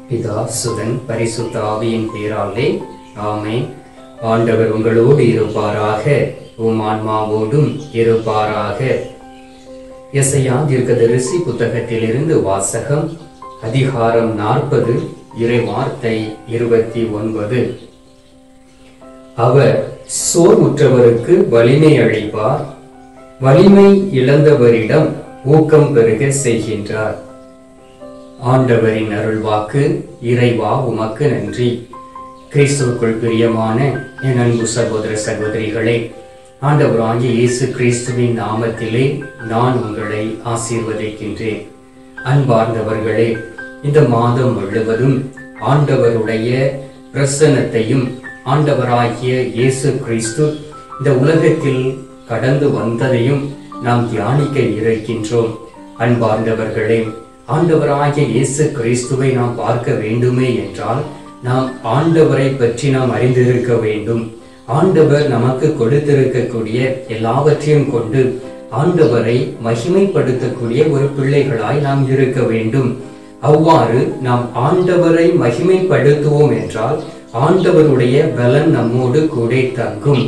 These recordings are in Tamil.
பிதா சுதன் பரிசுத்த ஆவியின் பேராலே ஆமென். ஆண்டவர் உங்களோடு இருப்பாராக, உம் ஆன்மாவோடும் இருப்பாராக. எசையா தீர்க்கதரிசி புத்தகத்திலிருந்து வாசகம். அதிகாரம் 40, இறைவார்த்தை 29. அவர் சோர்வுற்றவருக்கு வலிமை அளிப்பார், வலிமை இழந்தவரிடம் ஊக்கம் பெருக செய்கின்றார். ஆண்டவரின் அருள்வாக்கு. இறைவா உமக்கு நன்றி. கிறிஸ்துவுக்குள் பிரியமான என் அன்பு சகோதர சகோதரிகளே, ஆண்டவராகிய இயேசு கிறிஸ்துவின் நாமத்திலே நான் உங்களை ஆசீர்வதிக்கின்றேன். அன்பார்ந்தவர்களே, இந்த மாதம் முழுவதும் ஆண்டவருடைய பிரசன்னத்தையும் ஆண்டவராகிய இயேசு கிறிஸ்து இந்த உலகத்தில் கடந்து வந்ததையும் நாம் தியானிக்க இருக்கின்றோம். அன்பார்ந்தவர்களே, ஆண்டவராகிய இயேசு கிறிஸ்துவை நாம் பார்க்க வேண்டுமே என்றால் நாம் ஆண்டவரை பற்றி நாம் அறிந்திருக்க வேண்டும். ஆண்டவர் நமக்கு கொடுத்திருக்கக்கூடிய எல்லாவற்றையும் கொண்டு ஆண்டவரை மகிமைப்படுத்தக்கூடிய ஒரு பிள்ளைகளாய் நாம் இருக்க வேண்டும். அவ்வாறு நாம் ஆண்டவரை மகிமைப்படுத்துவோம் என்றால் ஆண்டவருடைய பலன் நம்மோடு கூட தங்கும்.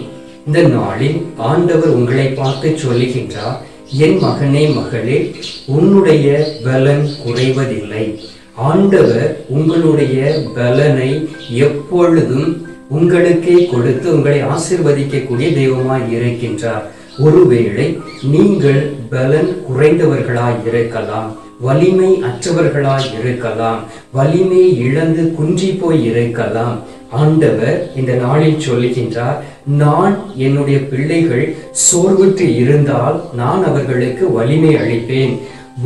இந்த நாளில் ஆண்டவர் உங்களை பார்த்து சொல்லுகின்றார், என் மகனே மகளே, உன்னுடைய பலன் குறைவதில்லை. ஆண்டவர் உங்களுடைய பலனை எப்பொழுதும் உங்களுக்கே கொடுத்து உங்களை ஆசீர்வதிக்கக்கூடிய தெய்வமாய் இருக்கின்றார். ஒருவேளை நீங்கள் பலன் குறைந்தவர்களாய் இருக்கலாம், வலிமை அற்றவர்களாய் இருக்கலாம், வலிமை இழந்து குன்றி போய் இருக்கலாம். ஆண்டவர் இந்த நாளில் சொல்லுகின்றார், நான் என்னுடைய பிள்ளைகள் சோர்வுற்று இருந்தால் நான் அவர்களுக்கு வலிமை அளிப்பேன்,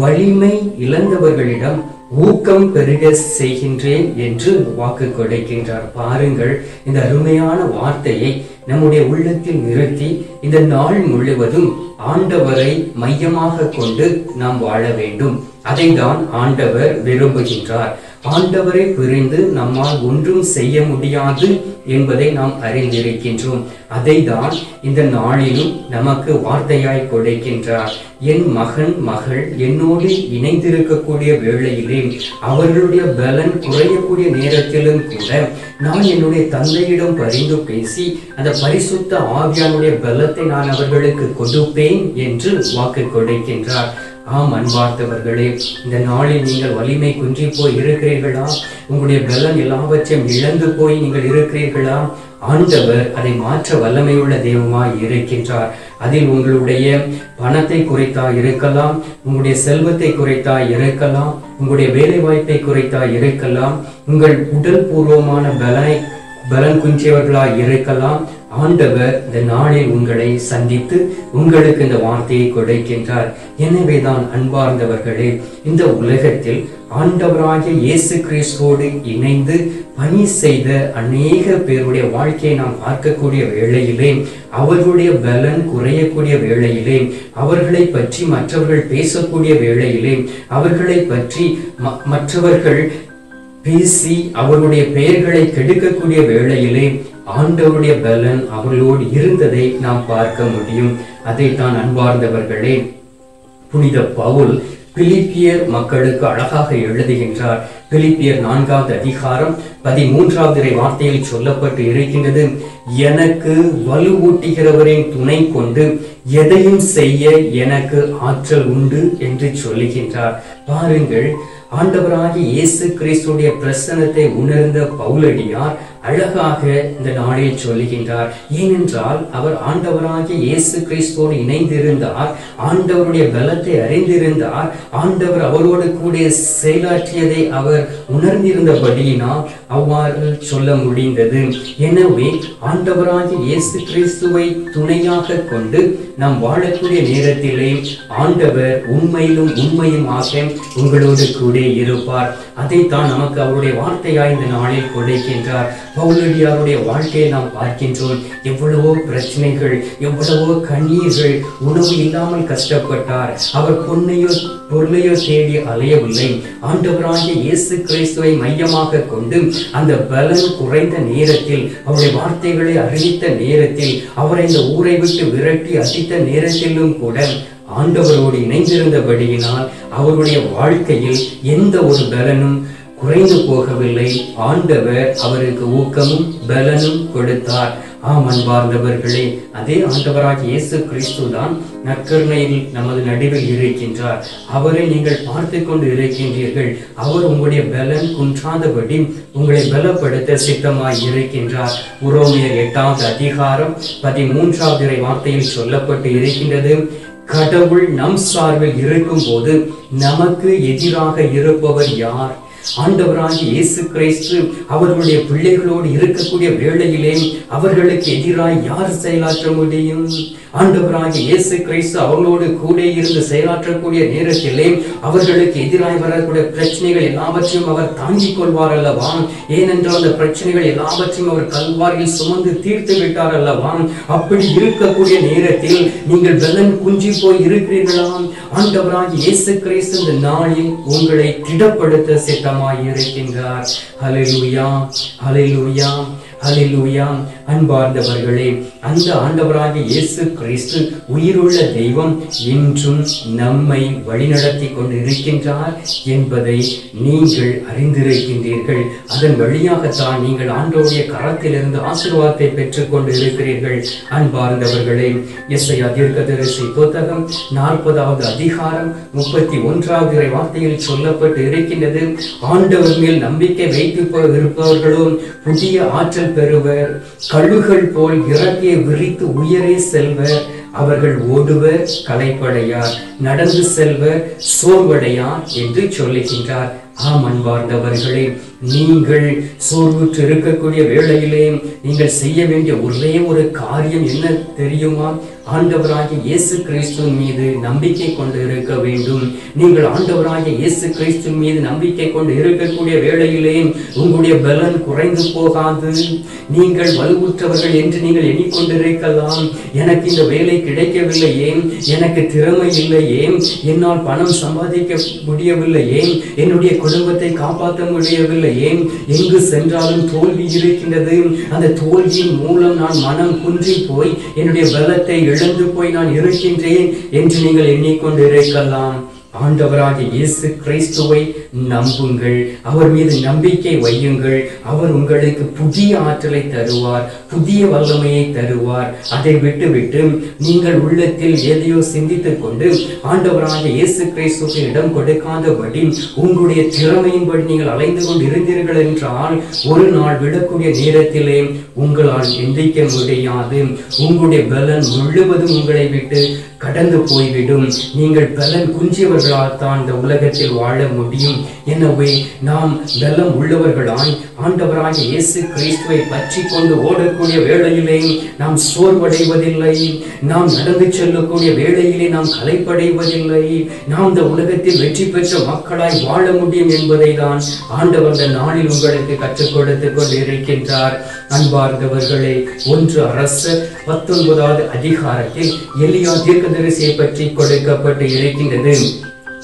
வலிமை இழந்தவர்களிடம் ஊக்கம் பெருக செய்கின்றேன் என்று வாக்கு கொடுக்கின்றார். பாருங்கள், இந்த அருமையான வார்த்தையை நம்முடைய உள்ளத்தில் நிறுத்தி இந்த நாள் முழுவதும் ஆண்டவரை மையமாக கொண்டு நாம் வாழ வேண்டும். அதை தான் ஆண்டவர் விரும்புகின்றார். ஆண்டவரை பிரிந்து நம்மால் ஒன்றும் செய்ய முடியாது என்பதை நாம் அறிந்திருக்கின்றோம். அதை தான் இந்த நாளிலும் நமக்கு வார்த்தையாய் கொடுக்கின்றார். என் மகன் மகள் என்னோடு இணைந்திருக்கக்கூடிய வேளையிலே, அவர்களுடைய பலன் குறையக்கூடிய நேரத்திலும் கூட நான் என்னுடைய தந்தையிடம் பரிந்து பேசி அந்த பரிசுத்த ஆவியானுடைய பலத்தை நான் அவர்களுக்கு கொடுப்பேன் என்று வாக்கு கொடுக்கின்றார். ஆம் அன்பார்ந்தவர்களே, இந்த நாளில் நீங்கள் வலிமை குன்றி போய் இருக்கிறீர்களா? உங்களுடைய பலன் எல்லாவற்றையும் இழந்து போய் நீங்கள் இருக்கிறீர்களா? ஆண்டவர் அதை மாற்ற வல்லமையுள்ள தெய்வமாய் இருக்கின்றார். அதில் உங்களுடைய பணத்தை குறைத்தா இருக்கலாம், உங்களுடைய செல்வத்தை குறைத்தா இருக்கலாம், உங்களுடைய வேலை வாய்ப்பை குறைத்தா இருக்கலாம், உங்கள் உடல் பூர்வமான பலன் குன்றியவர்களாய் இருக்கலாம். ஆண்டவர் இந்த நாளில் உங்களை சந்தித்து உங்களுக்கு இந்த வார்த்தையை கொடுக்கின்றார். எனவேதான் அன்பார்ந்தவர்களே, இந்த உலகத்தில் ஆண்டவராகிய இயேசு கிறிஸ்துவோடு இணைந்து பணி செய்த அநேக பேருடைய வாழ்க்கையை நாம் பார்க்கக்கூடிய வேளையிலே, அவர்களுடைய பலன் குறையக்கூடிய வேளையிலே, அவர்களை பற்றி மற்றவர்கள் பேசக்கூடிய வேளையிலே, அவர்களை பற்றி மற்றவர்கள் பேசி அவருடைய பெயர்களை கெடுக்கக்கூடிய வேளையிலே ஆண்டவருடைய பலன் அவர்களோடு இருந்ததை நாம் பார்க்க முடியும். அதைத்தான் அன்பார்ந்தவர்களே, புனித பவுல் பிலிப்பியர் மக்களுக்கு அழகாக எழுதுகின்றார். பிலிப்பியர் 4வது அதிகாரம் 13வது வார்த்தையில் சொல்லப்பட்டு இருக்கின்றது, எனக்கு வலுவூட்டுகிறவரின் துணை கொண்டு எதையும் செய்ய எனக்கு ஆற்றல் உண்டு என்று சொல்லுகின்றார். பாருங்கள், ஆண்டவராகிய இயேசு கிறிஸ்துடைய பிரசன்னத்தை உணர்ந்த பவுலடியார் அழகாக இந்த நாளில் சொல்லுகின்றார். ஏனென்றால் அவர் ஆண்டவராகிய இயேசு கிறிஸ்துவோடு இணைந்திருந்தார், ஆண்டவருடைய பலத்தை அறிந்திருந்தார், ஆண்டவர் அவரோடு கூட செயலாற்றியதை அவர் உணர்ந்திருந்தபடியினால் அவ்வாறு சொல்ல முடிந்தது. எனவே ஆண்டவராகிய இயேசு கிறிஸ்துவை துணையாக கொண்டு நாம் வாழக்கூடிய நேரத்திலே ஆண்டவர் உண்மையிலும் உண்மையுமாக உங்களோடு கூட இருப்பார். அதைத்தான் நமக்கு அவருடைய வார்த்தையாய் இந்த நாளில் கொடுக்கின்றார். பவுலடியாருடைய வாழ்க்கையை நாம் பார்க்கின்றோம். எவ்வளவோ பிரச்சனைகள், எவ்வளவோ கண்ணீர்கள், உணவு இல்லாமல் கஷ்டப்பட்டார். அவர் பொருளையோ தேடி அலையவில்லை. ஆண்டவராகிய இயேசு கிறிஸ்துவை மையமாக கொண்டு அந்த பலன் குறைந்த நேரத்தில், அவருடைய வார்த்தைகளை அறிவித்த நேரத்தில், அவரை இந்த ஊரை விட்டு விரட்டி அடித்த நேரத்திலும் கூட ஆண்டவரோடு இணைந்திருந்தபடியினால் அவருடைய வாழ்க்கையில் எந்த ஒரு பலனும் குறைந்து போகவில்லை. ஆண்டவர் அவருக்கு ஊக்கமும் பலனும் கொடுத்தார். ஆம் அன்பார்ந்தவர்களே, அதே ஆண்டவராகிய இயேசு கிறிஸ்து தான் நற்கருணையில் நமது நடுவில் இருக்கின்றார். அவரை நீங்கள் பார்த்து கொண்டு இருக்கின்றீர்கள். அவர் உங்களுடைய பலன் குன்றாதபடி உங்களை பலப்படுத்த சித்தமாய் இருக்கின்றார். உரோமியர் 8வது அதிகாரம் 13வது வார்த்தையில் சொல்லப்பட்டு இருக்கின்றது, கடவுள் நம் சார்பில் இருக்கும் போது நமக்கு எதிராக இருப்பவர் யார்? ஆண்டவராகிய இயேசு கிறிஸ்து அவர்களுடைய பிள்ளைகளோடு இருக்கக்கூடிய வேளையிலே அவர்களுக்கு எதிராக யார் செயலாற்ற முடியும்? ஆண்டவராகிய இயேசு கிறிஸ்து அவர்களோடு கூட இருந்து செயலாற்றக்கூடிய நேரத்திலே அவர்களுக்கு எதிராக வரக்கூடிய பிரச்சனைகள் எல்லாவற்றையும் அவர் தாங்கிக் கொள்வார் அல்லவா? ஏனென்றால் அந்த பிரச்சனைகள் எல்லாவற்றையும் அவர் கல்வாரியில் சுமந்து தீர்த்து விட்டார் அல்லவா? அப்படி இருக்கக்கூடிய நேரத்தில் நீங்கள் பலன் குஞ்சி போய் இருக்கிறீர்களா? ஆண்டவராகிய இயேசு கிறிஸ்து இந்த நாளில் உங்களை திடப்படுத்த சித்தமாய் இருக்கின்றார். ஹல்லேலூயா, ஹல்லேலூயா, ஹல்லேலூயா. அன்பார்ந்தவர்களே, அந்த ஆண்டவராகிய இயேசு கிறிஸ்து உயிருள்ள தெய்வம் இன்றும் நம்மை வழிநடத்தி கொண்டு இருக்கின்றார் என்பதை நீங்கள் அறிந்திருக்கின்றீர்கள். அதன் வழியாகத்தான் நீங்கள் ஆண்டவருடைய கரத்திலிருந்து ஆசீர்வாதத்தை பெற்றுக் கொண்டு இருக்கிறீர்கள். அன்பார்ந்தவர்களே, எசாயா தீர்க்கதரிசி புத்தகம் 40வது அதிகாரம் 31வது வார்த்தையில் சொல்லப்பட்டு இருக்கின்றது, ஆண்டவர் மேல் நம்பிக்கை வைத்து இருப்பவர்களோ புதிய ஆற்றல் பெறுவர், கழுகுகள் போல் இறக்கையை விரித்து உயரே செல்வர், அவர்கள் ஓடுவர் களைப்படையார், நடந்து செல்வர் சோர்வடையார் என்று சொல்லுகின்றார். ஆம் அன்பார்ந்தவர்களே, நீங்கள் சோர்வுற்று இருக்கக்கூடிய வேளையிலே நீங்கள் செய்ய வேண்டிய ஒரே ஒரு காரியம் என்ன தெரியுமா? ஆண்டவராகிய இயேசு கிறிஸ்துவின் மீது நம்பிக்கை கொண்டு இருக்க வேண்டும். நீங்கள் ஆண்டவராகிய இயேசு கிறிஸ்துவின் மீது நம்பிக்கை கொண்டு இருக்கக்கூடிய வேளையிலே உங்களுடைய பலன் குறைந்து போகாது. நீங்கள் வலுவுற்றவர்கள் என்று நீங்கள் எண்ணிக்கொண்டிருக்கலாம். எனக்கு இந்த வேலை கிடைக்கவில்லையே, எனக்கு திறமை இல்லையே, என்னால் பணம் சம்பாதிக்க முடியவில்லையே, என்னுடைய குடும்பத்தை காப்பாற்ற முடியவில்லையே, எங்கு சென்றாலும் தோல்வி இருக்கின்றது, அந்த தோல்வியின் மூலம் நான் மனம் குன்றி போய் என்னுடைய பலத்தை இழந்து போய் நான் இருக்கின்றேன் என்று நீங்கள் எண்ணிக்கொண்டு இருக்கலாம். ஆண்டவராகிய இயேசு கிறிஸ்துவை நம்புங்கள், அவர் மீது நம்பிக்கை வையுங்கள். அவர் உங்களுக்கு புதிய ஆற்றலை தருவார், புதிய வல்லமையை தருவார். அதை விட்டுவிட்டு நீங்கள் உள்ளத்தில் எதையோ சிந்தித்துக் கொண்டு ஆண்டவராகிய இயேசு கிறிஸ்துவுக்கு இடம் கொடுக்காதபடி உங்களுடைய திறமையின்படி நீங்கள் அலைந்து கொண்டு இருந்தீர்கள் என்றால் ஒரு நாள் விடக்கூடிய நேரத்திலே உங்களால் எந்திரிக்க முடியாது. உங்களுடைய பலன் முழுவதும் உங்களை விட்டு கடந்து போய்விடும். நீங்கள் பலன் குஞ்சியவர்களால் தான் இந்த உலகத்தில் வாழ முடியும். எனவே நாம் பலம் உள்ளவர்களாய் ஆண்டவராகிய இயேசு கிறிஸ்துவை பற்றி கொண்டு ஓடக்கூடிய வேளையிலே நாம் சோர்வடைவதில்லை. நாம் நடந்து செல்லக்கூடிய வேளையிலே நாம் களைப்படைவதில்லை. நாம் இந்த உலகத்தில் வெற்றி பெற்ற மக்களாய் வாழ முடியும் என்பதை தான் ஆண்டவர் இந்த நாளில் உங்களுக்கு கற்றுக் கொடுத்து கொண்டு இருக்கின்றார். அன்பார்ந்தவர்களே, 1 அரசர் 19வது அதிகாரத்தில் எலியா தீர்க்கதரிசியை பற்றி கொடுக்கப்பட்டு இருக்கின்றது.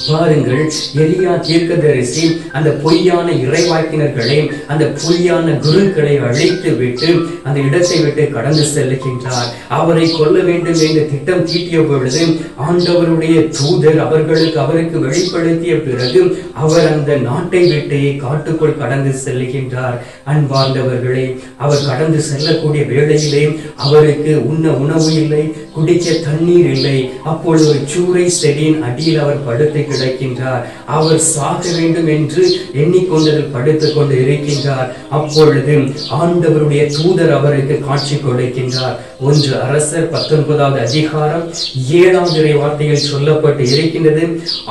பாருங்கள், எலியா தீர்க்கதரிசி அந்த பொய்யான இறைவாக்கினர்களை, அந்த பொய்யான குருக்களை அழைத்து விட்டு அந்த இடத்தை விட்டு கடந்து செல்லுகின்றார். அவரை கொல்ல வேண்டும் என்று திட்டம் தீட்டிய பொழுது ஆண்டவருடைய தூதர் அவருக்கு வெளிப்படுத்திய பிறகு அவர் அந்த நாட்டை விட்டு காட்டுக்குள் கடந்து செல்லுகின்றார். அன்பார்ந்தவர்களே, அவர் கடந்து செல்லக்கூடிய வேளையிலே அவருக்கு உண்ண உணவு இல்லை, குடிக்க தண்ணீர் இல்லை. அப்பொழுது ஒரு சூறை செடியின் அடியில் அவர் படுத்து கிடக்கின்றார். அவர் சாக வேண்டும் என்று எண்ணிக்கொண்டதில் படுத்துக் கொண்டு இருக்கின்றார். அப்பொழுது ஆண்டவருடைய தூதர் அவருக்கு காட்சி கொடுக்கின்றார். 1 அரசர் 19வது அதிகாரம் 7வது வார்த்தையில் சொல்லப்பட்டு இருக்கின்றது,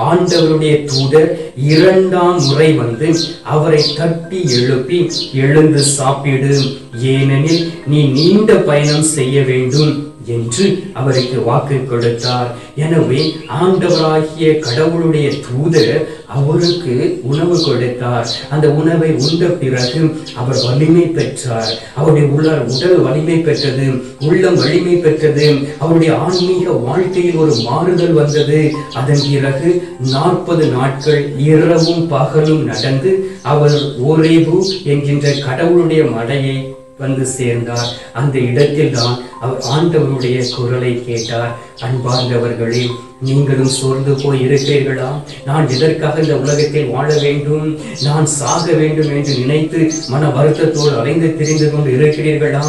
ஆண்டவருடைய தூதர் 2ஆம் முறை வந்து அவரை தட்டி எழுப்பி, எழுந்து சாப்பிடு, ஏனெனில் நீ நீண்ட பயணம் செய்ய வேண்டும் என்று அவருக்கு வாக்கு கொடுத்தார். எனவே ஆண்டவராகிய கடவுளுடைய தூதர் அவருக்கு உணவு கொடுத்தார். அந்த உணவை உண்ட பிறகு அவர் வலிமை பெற்றார். அவருடைய உடல் வலிமை பெற்றது, உள்ளம் வலிமை பெற்றது. அவருடைய ஆன்மீக வாழ்க்கையில் ஒரு மாறுதல் வந்தது. அதன் பிறகு 40 நாட்கள் இரவும் பகலும் நடந்து அவர் ஓரேபு என்கின்ற கடவுளுடைய மலையை வந்து சேர்ந்தார். அந்த இடத்தில் தான் அவர் ஆண்டவருடைய குரலை கேட்டார். அன்பார்ந்தவர்களே, நீங்களும் சோர்ந்து போய் இருக்கிறீர்களா? நான் எதற்காக இந்த உலகத்தில் வாழ வேண்டும், நான் சாக வேண்டும் என்று நினைத்து மன வருத்தத்தோடு அலைந்து திரிந்து கொண்டு இருக்கிறீர்களா?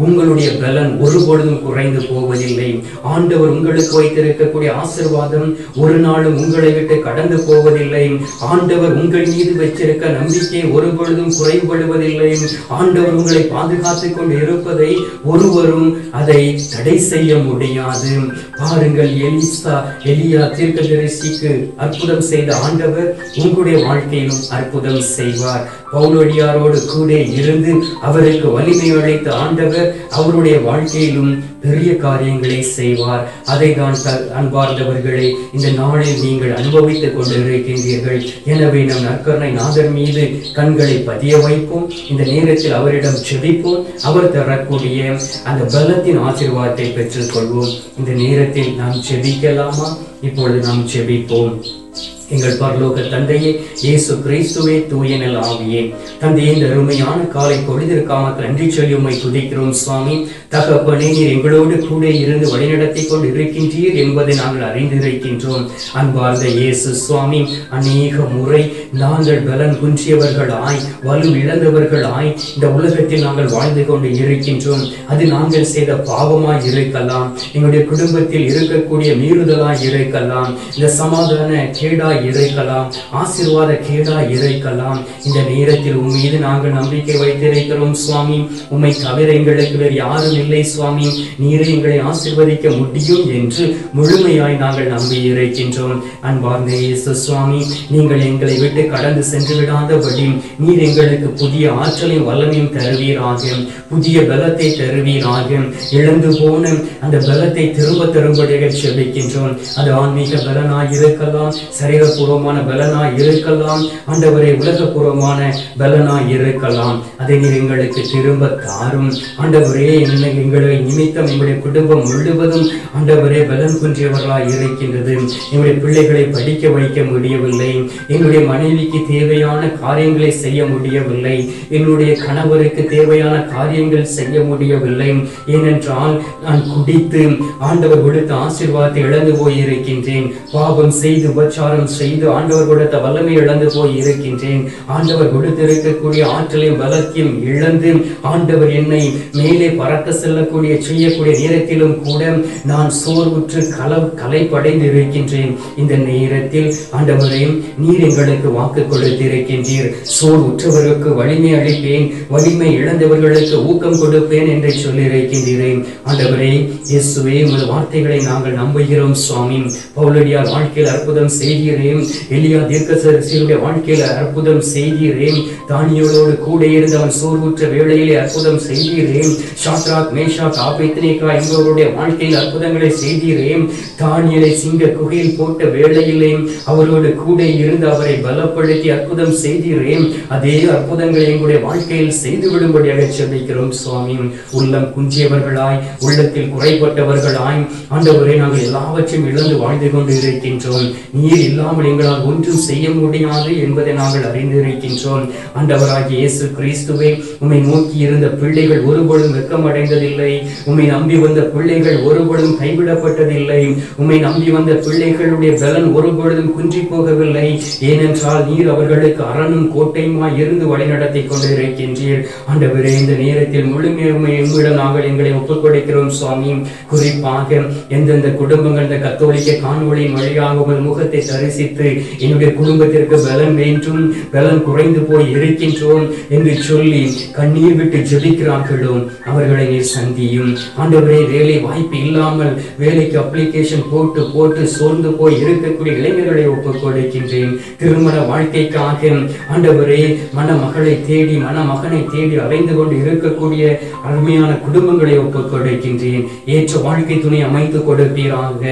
உங்களுடைய பலன் ஒருபொழுதும் குறைந்து போவதில்லை. ஆண்டவர் உங்களுக்கு வைத்திருக்கக்கூடிய ஆசீர்வாதம் ஒரு நாளும் உங்களை விட்டு கடந்து போவதில்லை. ஆண்டவர் உங்கள் மீது வச்சிருக்க நம்பிக்கை ஒருபொழுதும் குறைபடுவதில்லை. ஆண்டவர் உங்களை பாதுகாத்துக் கொண்டு இருப்பதை ஒருவரும் அதை தடை செய்ய முடியாது. பாருங்கள், எலியா தீர்க்கதரிசிக்கு அற்புதம் செய்த ஆண்டவர் உங்களுடைய வாழ்க்கையிலும் அற்புதம் செய்வார். பவுலடியாரோடு கூட இருந்து அவருக்கு வலிமை அளித்த ஆண்டவர் அவருடைய வாழ்க்கையிலும் பெரிய காரியங்களை செய்வார். அதை தான் அன்பார்ந்தவர்களே, இந்த நாளில் நீங்கள் அனுபவித்துக் கொண்டிருக்கின்றீர்கள். எனவே நம் நற்கருணை நாதர் மீது கண்களை பதிய வைப்போம். இந்த நேரத்தில் அவரிடம் செபிப்போம். அவர் தரக்கூடிய அந்த பலத்தின் ஆசீர்வாதத்தை பெற்றுக் கொள்வோம். இந்த நேரத்தில் நாம் செபிக்கலாமா? இப்பொழுது நாம் செபிப்போம். எங்கள் பரலோக தந்தையே, இயேசு கிறிஸ்துவே, தூய நல் ஆவியே, தந்தையே, இந்த அருமையான காலை பொழுதிற்காக நன்றி சொல்லி உம்மை துதிக்கிறோம் சுவாமி. தகப்பனே, நீர் எங்களோடு கூட இருந்து வழிநடத்தி கொண்டு இருக்கின்றீர் என்பதை நாங்கள் அறிந்திருக்கின்றோம். அன்பார்ந்த இயேசு சுவாமி, அநேக முறை நாங்கள் பலன் குன்றியவர்களாய், வலு இழந்தவர்களாய் இந்த உலகத்தில் நாங்கள் வாழ்ந்து கொண்டு இருக்கின்றோம். அது நாங்கள் செய்த பாவமாய் இருக்கலாம், எங்களுடைய குடும்பத்தில் இருக்கக்கூடிய மீறுதலாய் இருக்கலாம், இந்த சமாதான கேடாய் இருக்கலாம், ஆசீர்வாத கேடாய் இருக்கலாம். இந்த நேரத்தில் உம் மீது நாங்கள் நம்பிக்கை வைத்திருக்கிறோம் சுவாமி. உம்மை தவிர எங்களுக்கு வேறு யாரும் இல்லை சுவாமி. நீரே எங்களை ஆசீர்வதிக்க முடியும் என்று முழுமையாய் நாங்கள் நம்பி இருக்கின்றோம். அன்பார்ந்த இயேசு சுவாமி, நீங்கள் எங்களை விட்டு கடந்து சென்று விடாதபடி நீர் எங்களுக்கு புதிய ஆற்றலையும் வல்லமையும் தருவீராக, புதிய பலத்தை தருவீராக. இழந்து போன அந்த பலத்தை திரும்ப தரும்படியாக செபிக்கின்றோம். அது ஆன்மீக பலனாய் இருக்கலாம், சரீரபூர்வமான பலனாய் இருக்கலாம், ஆண்டவரே உலகபூர்வமான பலனாய் இருக்கலாம். அதை நீர் எங்களுக்கு திரும்ப தாரும் ஆண்டவரே. எங்களை நிமித்தம் எங்களுடைய குடும்பம் முழுவதும் ஆண்டவரே பலன் குன்றியவர்களாய் இருக்கின்றது. எங்களுடைய பிள்ளைகளை படிக்க வைக்க முடியவில்லை, எங்களுடைய மனைவிக்கு தேவையான காரியங்களை செய்ய முடியவில்லை, எங்களுடைய கணவருக்கு தேவையான காரியங்கள் செய்ய முடியவில்லை. ஏனென்றால் நான் குடித்து ஆண்டவர் கொடுத்த ஆசீர்வாதத்தை இழந்து போய் இருக்கின்றேன். பாவம் செய்து உபச்சாரம் செய்து ஆண்டவர் கொடுத்த வல்லமை இழந்து போய் இருக்கின்றேன். ஆண்டவர் கொடுத்திருக்கக்கூடிய ஆற்றலையும் பலத்தையும் இழந்து ஆண்டவர் என்னை மேலே பறக்க செல்லக்கூடிய செய்யக்கூடிய நேரத்திலும் கூட நான் சோர்வுற்று களைப்படைந்து இருக்கின்றேன். இந்த நேரத்தில் ஆண்டவரே, நீர் எங்களுக்கு வாக்கு கொடுத்திருக்கின்றீர். சோர்வுற்றவர்களுக்கு வலிமை அளிப்பேன், வலிமை இழந்தவர்களுக்கு ஊக்கம் கொடுப்பேன் என்று சொல்லியிருக்கின்றேன். ஆண்டவரே இயேசுவே, உமது வார்த்தைகளை நாங்கள் நம்புகிறோம் சுவாமி. பவுலடியார் வாழ்க்கையில் அற்புதம் செய்கிறேன், எலியா தீர்க்கதரிசியுடைய வாழ்க்கையில் அற்புதம் செய்கிறேன், தானியேலோடு கூட இருந்தவன் சோர்வுற்ற வேளையிலே அற்புதம் செய்கிறேன், ஷாத்ராக் மேஷாக் ஆபேத்நேகோ என்பவருடைய வாழ்க்கையில் அற்புதங்களை செய்கிறேன், தானியேலை சிங்க குகையில் போட்ட வேளையிலே அவரோடு கூட இருந்து அவரை பலப்படுத்தி அற்புதம் செய்கிறேன். அதே அற்புதங்களை எங்களுடைய வாழ்க்கையில் செய்து விடும்படியாக செபிக்கிறோம் சுவாமி. உள்ளம் குஞ்சியவர்களாய், உள்ளத்தில் குறைபட்டவர்களாய் ஆண்டவரே, நாங்கள் எல்லாவற்றையும் இழந்து வாழ்ந்து கொண்டு இருக்கின்றோம். நீர் இல்லாமல் எங்களால் ஒன்றும் செய்ய முடியாது என்பதை நாங்கள் அறிந்திருக்கின்றோம். ஆண்டவராகிய இயேசு கிறிஸ்துவே, உம்மை நோக்கி இருந்த பிள்ளைகள் ஒருபொழுதும் வெட்கமடைந்ததில்லை. உம்மை நம்பி வந்த பிள்ளைகள் ஒருபொழுதும் கைவிடப்பட்டதில்லை. உம்மை நம்பி வந்த பிள்ளைகளுடைய பலன் ஒருபொழுதும் குன்றி போகவில்லை. ஏனென்றால் நீர் அவர்களுக்கு அரணும் கோட்டையுமாய் இருந்து வழிநடத்தி கொண்டிருக்கின்றீர். ஆண்டவரே, இந்த நேரத்தில் முழுமையுடன் நாங்கள் எங்களை ஒப்புக் கொடுக்கிறோம் சுவாமி. குறிப்பாக எந்தெந்த குடும்பங்கள் இந்த கத்தோலிக்க காணொளியின் வழியாக உங்கள் முகத்தை தரிசித்து என்னுடைய குடும்பத்திற்கு பலன் வேண்டும், பலன் குறைந்து போய் இருக்கின்றோம் என்று சொல்லி கண்ணீர் விட்டு ஜெபிக்கிறார்களோ அவர்களை நீர் சந்தியும். ஆண்டவரே, வேலை வாய்ப்பு இல்லாமல் வேலைக்கு அப்ளிகேஷன் போட்டு சோர்ந்து போய் இருக்கக்கூடிய இளைஞர்களை ஒப்புக் கொடுக்கின்றேன். திருமண வாழ்க்கைக்காக ஆண்டவரே மணமகளை தேடி மணமகனை தேடி அலைந்து கொண்டு இருக்கக்கூடிய அருமையான குடும்பங்களை ஒப்புக் கொடுக்கின்றேன். ஏற்ற வாழ்க்கை துணை அமைத்து கொடுப்பீராக.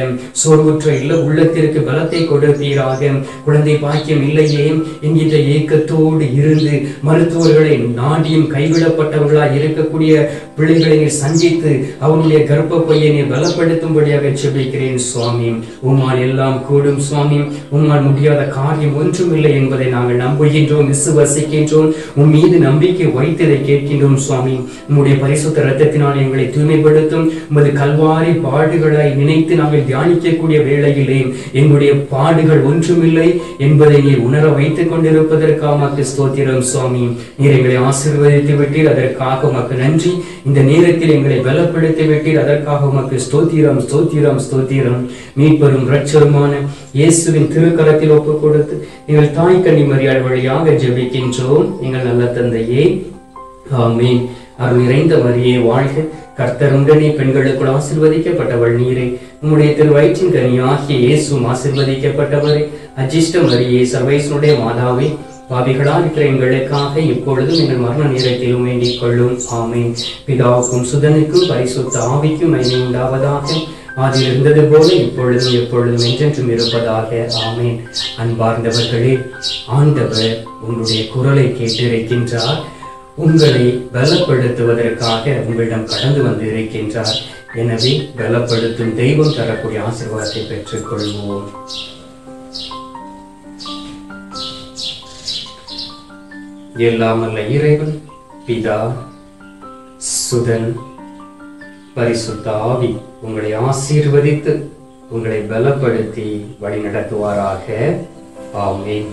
சோர்வுற்ற உள்ளத்திற்கு பலத்தை கொடுப்பீராக. செய்வீராக. குழந்தை பாக்கியம் இல்லையே என்கின்ற ஏக்கத்தோடு இருந்து மருத்துவர்களை நாடியும் கைவிடப்பட்டவர்களாய் இருக்கக்கூடிய பிள்ளைகளை நீர் சந்தித்து அவனுடைய கர்ப்பப்பையை நீர் பலப்படுத்தும்படியாக ஜெபிக்கிறேன் சுவாமி. உம்மால் எல்லாம் கூடும் சுவாமி. உம்மால் முடியாத காரியம் ஒன்றுமில்லை என்பதை நாங்கள் நம்புகின்றோம், விசுவசிக்கின்றோம். உன் மீது நம்பிக்கை வைத்ததை கேட்கின்றோம் சுவாமி. உம்முடைய பரிசுத்த இரத்தத்தினால் எங்களை தூய்மைப்படுத்தும். உமது கல்வாரி பாடுகளை நினைத்து நாங்கள் தியானிக்கக்கூடிய வேளையிலே எங்களுடைய பாடுகள் ஒன்றுமில்லை என்பதை நீர் உணர வைத்துக் கொண்டிருப்பதற்காக உமக்கு ஸ்தோத்திரம் சுவாமி. நீர் எங்களை ஆசீர்வதித்து விட்டீர், அதற்காக உமக்கு நன்றி. இந்த நேரத்தில் எங்களை பலப்படுத்தி விட்டீர், அதற்காக உமக்கு ஸ்தோத்திரம் ஸ்தோத்திரம் ஸ்தோத்திரம். மீட்பெரும் இரட்சகருமான இயேசுவின் திருக்கரத்தில் ஒப்புக் கொடுத்து நீங்கள் தாய் கன்னி மரியாள் வழியாக ஜெபிக்கின்றோம் எங்கள் நல்ல தந்தையே, ஆமென். அருள் நிறைந்த மரியே வாழ்க, கர்த்தர் உடனே பெண்களுக்குள் ஆசீர்வதிக்கப்பட்டவள் நீரே. உம்முடைய திருவயிற்றின் கனியாகிய இயேசுவும் ஆசீர்வதிக்கப்பட்டவரே. அஜிஷ்ட மரியே, சர்வேசனுடைய மாதாவே, பாவிகளால் இருக்கிற எங்களுக்காக இப்பொழுதும் எங்கள் மரண நேரத்திலும் வேண்டிக் கொள்ளும். ஆமென். பிதாவுக்கும் சுதனுக்கும் பரிசுத்த ஆவிக்கும் மகிமை உண்டாவதாக. அதில் இருந்தது போல இப்பொழுதும் எப்பொழுதும் என்றென்றும் இருப்பதாக. ஆமென். அன்பார்ந்தவர்களே, ஆண்டவர் உங்களுடைய குரலை கேட்டிருக்கின்றார். உங்களை பலப்படுத்துவதற்காக உங்களிடம் கடந்து வந்து இருக்கின்றார். எனவே பலப்படுத்தும் தெய்வம் தரக்கூடிய ஆசீர்வாதத்தை பெற்றுக் கொள்வோம். எல்லாமல்ல இறைவன் பிதா, சுதன், பரிசுத்த ஆவி உங்களை ஆசீர்வதித்து உங்களை பலப்படுத்தி வழி நடத்துவாராக. ஆமென்.